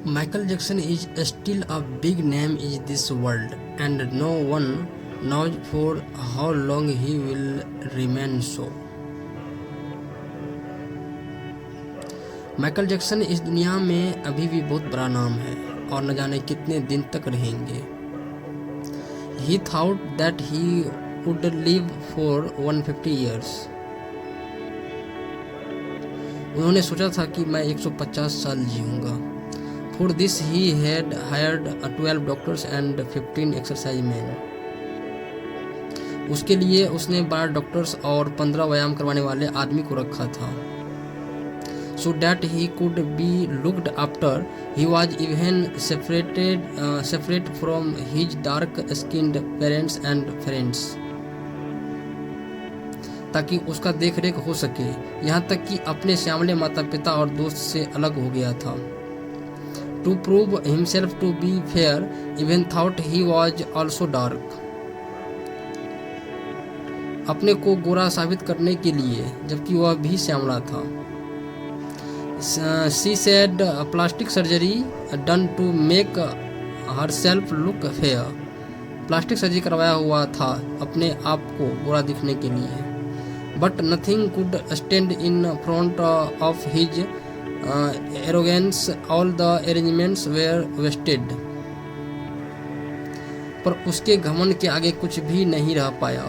Michael Jackson is still a big name in this world, and no one knows for how long he will remain so. Michael Jackson इस दुनिया में अभी भी बहुत बड़ा नाम है और न जाने कितने दिन तक रहेंगे. He thought that he would live for 150 years. उन्होंने सोचा था कि मैं 150 साल जीऊंगा. For this he had hired 12 doctors and 15 exercise men. उसके लिए उसने 12 डॉक्टर्स और 15 व्यायाम करवाने वाले आदमी को रखा था. So that he could be looked after, he was even separate from his dark-skinned parents and friends. ताकि उसका देख रेख हो सके, यहाँ तक कि अपने श्यामले माता पिता और दोस्त से अलग हो गया था. To prove himself to be fair, even thought he was also dark. अपने को गोरा साबित करने के लिए, जबकि वह भी श्यामला था. She said plastic surgery done to make herself look fair. Plastic surgery करवाया हुआ था अपने आप को गोरा दिखने के लिए. But nothing could stand in front of his arrogance. All the arrangements were wasted. पर उसके घमंड के आगे कुछ भी नहीं रह पाया.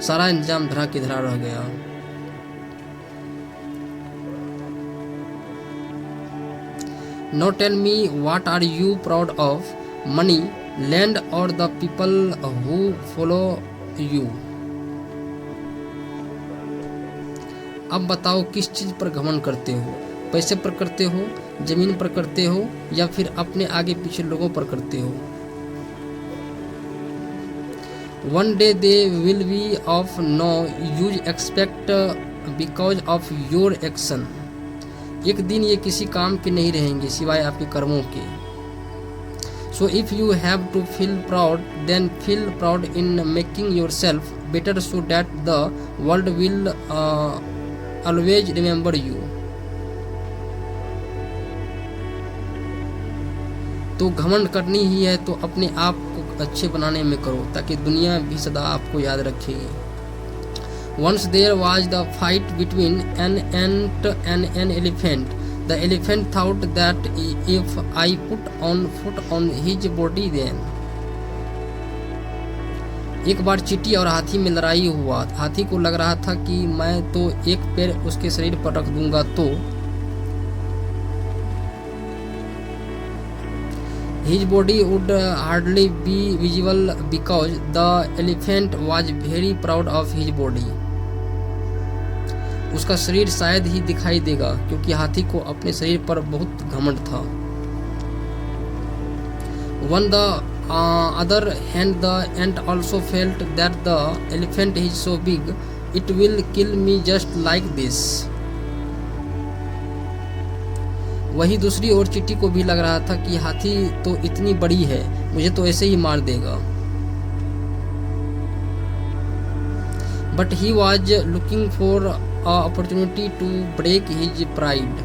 सारा इंतजाम धरा की धरा रह गया. Now tell me, what are you proud of? Money, land, or the people who follow you? अब बताओ किस चीज पर घमंड करते हो? पैसे पर करते हो, जमीन पर करते हो, या फिर अपने आगे पीछे लोगों पर करते हो? One day they will be of no use except because of your action. एक दिन ये किसी काम के नहीं रहेंगे सिवाय आपके कर्मों के. So if you have to feel proud, then feel proud in making yourself better so that the world will always remember you. तो घमंड करनी ही है तो अपने आप को अच्छे बनाने में करो ताकि दुनिया भी सदा आपको याद रखेगी. Once there was the fight between an ant and an elephant. The elephant thought that if I put on foot on his body then. एक बार चींटी और हाथी में लड़ाई हुआ. हाथी को लग रहा था कि मैं तो एक पैर उसके शरीर पर रख दूंगा तो his body would hardly be visible because the elephant was very proud of his body. उसका शरीर शायद ही दिखाई देगा क्योंकि हाथी को अपने शरीर पर बहुत घमंड था. On the other hand, the ant also felt that the elephant is so big, it will kill me just like this. वही दूसरी ओर चींटी को भी लग रहा था कि हाथी तो इतनी बड़ी है, मुझे तो ऐसे ही मार देगा. But he was looking for an opportunity to break his pride.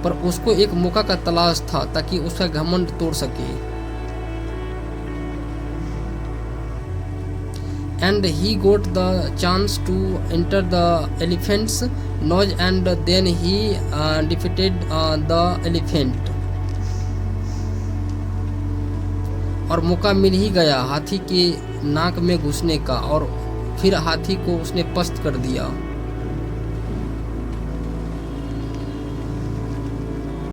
पर उसको एक मौका का तलाश था ताकि उसका घमंड तोड़ सके. And he got the chance to enter the elephant's nose and then he defeated the elephant. और मौका मिल ही गया हाथी के नाक में घुसने का और फिर हाथी को उसने पस्त कर दिया.